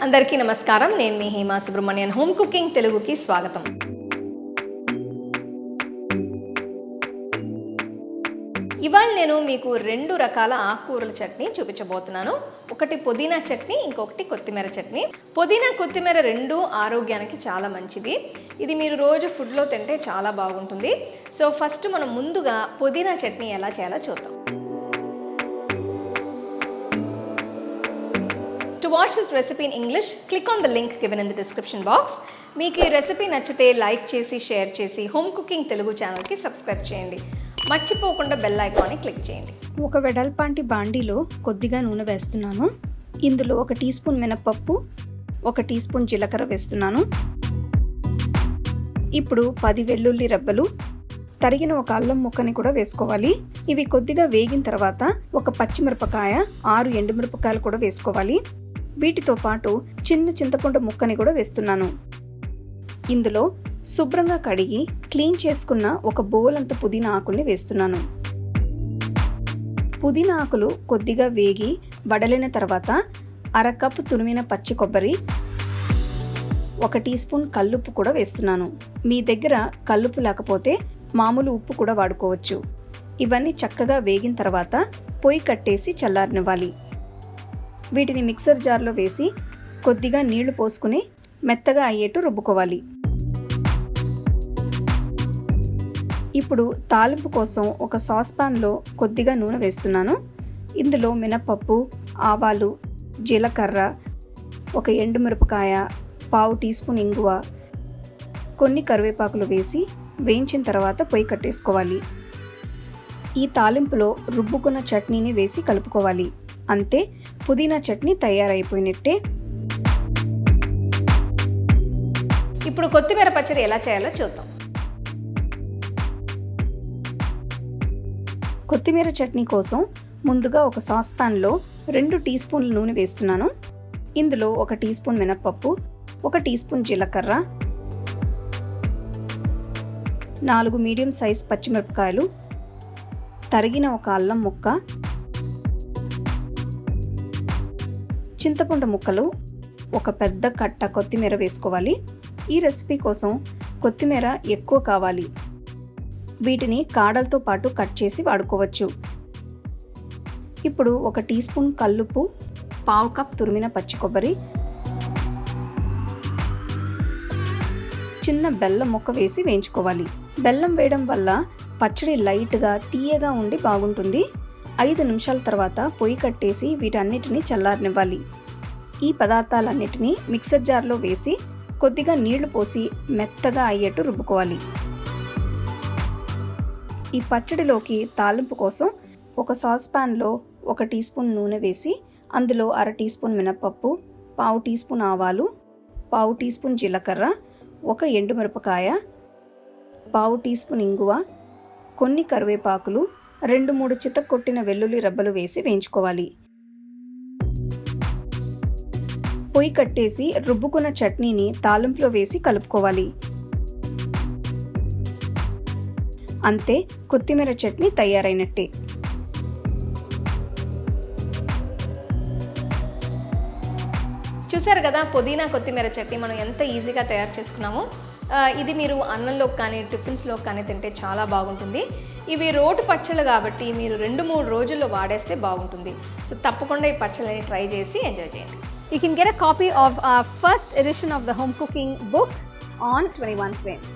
అందరికీ నమస్కారం. నేను మీ హేమా సుబ్రహ్మణ్యన్. హోమ్ కుకింగ్ తెలుగుకి స్వాగతం. ఇవాళ నేను మీకు 2 రకాల ఆకుకూరల చట్నీ చూపించబోతున్నాను. ఒకటి పుదీనా చట్నీ, ఇంకొకటి కొత్తిమీర చట్నీ. పుదీనా, కొత్తిమీర రెండు ఆరోగ్యానికి చాలా మంచివి. ఇది మీరు రోజు ఫుడ్లో తింటే చాలా బాగుంటుంది. సో ఫస్ట్ మనం ముందుగా పుదీనా చట్నీ ఎలా చేయాలో చూద్దాం. To watch this recipe in English, click on the link given in the description box. మీకు ఈ రెసిపీ నచ్చితే లైక్ చేసి, షేర్ చేసి హోమ్ కుకింగ్ తెలుగు ఛానల్కి సబ్స్క్రైబ్ చేయండి. మర్చిపోకుండా బెల్ ఐకాన్ని క్లిక్ చేయండి. ఒక వెడల్పాంటి బాండీలో కొద్దిగా నూనె వేస్తున్నాను. ఇందులో 1 టీ స్పూన్ మినపప్పు, 1 టీ స్పూన్ జీలకర్ర వేస్తున్నాను. ఇప్పుడు 10 వెల్లుల్లి రెబ్బలు, తరిగిన 1 అల్లం ముక్కని కూడా వేసుకోవాలి. ఇవి కొద్దిగా వేగిన తర్వాత 1 పచ్చిమిరపకాయ, 6 ఎండుమిరపకాయలు కూడా వేసుకోవాలి. వీటితో పాటు చిన్న చింతపండు ముక్కని కూడా వేస్తున్నాను. ఇందులో శుభ్రంగా కడిగి క్లీన్ చేసుకున్న 1 బౌల్ అంత పుదీనా ఆకుల్ని వేస్తున్నాను. పుదీనా ఆకులు కొద్దిగా వేగి వడలిన తర్వాత 1/2 కప్పు తురిమిన పచ్చి కొబ్బరి, 1 టీ స్పూన్ కల్లుప్పు కూడా వేస్తున్నాను. మీ దగ్గర కల్లుప్పు లేకపోతే మామూలు ఉప్పు కూడా వాడుకోవచ్చు. ఇవన్నీ చక్కగా వేగిన తర్వాత పొయ్యి కట్టేసి చల్లారనివ్వాలి. వీటిని మిక్సర్ జార్లో వేసి కొద్దిగా నీళ్లు పోసుకుని మెత్తగా అయ్యేట్టు రుబ్బుకోవాలి. ఇప్పుడు తాలింపు కోసం ఒక సాస్ పాన్లో కొద్దిగా నూనె వేస్తున్నాను. ఇందులో మినపప్పు, ఆవాలు, జీలకర్ర, 1 ఎండుమిరపకాయ, 1/2 టీ స్పూన్ ఇంగువ, కొన్ని కరివేపాకులు వేసి వేయించిన తర్వాత పొయ్యి కట్టేసుకోవాలి. ఈ తాలింపులో రుబ్బుకున్న చట్నీని వేసి కలుపుకోవాలి. అంతే, పుదీనా చట్నీ తయారైపోయినట్టే. ఇప్పుడు కొత్తిమీర పచ్చడి ఎలా చేయాలో చూద్దాం. కొత్తిమీర చట్నీ కోసం ముందుగా ఒక సాస్ పాన్లో 2 టీ స్పూన్ల నూనె వేస్తున్నాను. ఇందులో 1 టీ స్పూన్ మినపప్పు, 1 టీ స్పూన్ జీలకర్ర, 4 మీడియం సైజ్ పచ్చిమిరపకాయలు, తరిగిన 1 అల్లం ముక్క, చింతపండు ముక్కలు, 1 పెద్ద కట్ట కొత్తిమీర వేసుకోవాలి. ఈ రెసిపీ కోసం కొత్తిమీర ఎక్కువ కావాలి. వీటిని కాడలతో పాటు కట్ చేసి వాడుకోవచ్చు. ఇప్పుడు 1 టీ స్పూన్ కల్లుప్పు, 1/2 కప్ తురిమిన పచ్చి కొబ్బరి, చిన్న బెల్లం ముక్క వేసి వేయించుకోవాలి. బెల్లం వేయడం వల్ల పచ్చడి లైట్గా తీయగా ఉండి బాగుంటుంది. 5 నిమిషాల తర్వాత పొయ్యి కట్టేసి వీటన్నిటిని చల్లారనివ్వాలి. ఈ పదార్థాలన్నిటినీ మిక్సర్ జార్లో వేసి కొద్దిగా నీళ్లు పోసి మెత్తగా అయ్యేట్టు రుబ్బుకోవాలి. ఈ పచ్చడిలోకి తాలింపు కోసం ఒక సాస్ పాన్లో 1 టీ స్పూన్ నూనె వేసి అందులో 1/2 టీ స్పూన్ మినపప్పు, 1/2 టీ స్పూన్ ఆవాలు, 1/2 టీ స్పూన్ జీలకర్ర, 1 ఎండుమిరపకాయ, 1/2 టీ స్పూన్ ఇంగువ, కొన్ని కరివేపాకులు, 2-3 చితక్కొట్టిన వెల్లుల్లి రెబ్బలు వేసి వేయించుకోవాలి. పొయ్యి కట్టేసి రుబ్బుకున్న చట్నీని తాలింపులో వేసి కలుపుకోవాలి. అంతే, కొత్తిమీర చట్నీ తయారైనట్టే. చూసారు కదా, పుదీనా కొత్తిమీర చట్నీ మనం ఎంత ఈజీగా తయారు చేసుకున్నామో. ఇది మీరు అన్నంలోకి కానీ టిఫిన్స్లోకి కానీ తింటే చాలా బాగుంటుంది. ఇవి రోటి పచ్చళ్ళు కాబట్టి మీరు 2-3 రోజుల్లో వాడేస్తే బాగుంటుంది. సో తప్పకుండా ఈ పచ్చళ్ళని ట్రై చేసి ఎంజాయ్ చేయండి. You can get a copy of our first edition of the home cooking book on 21 frames.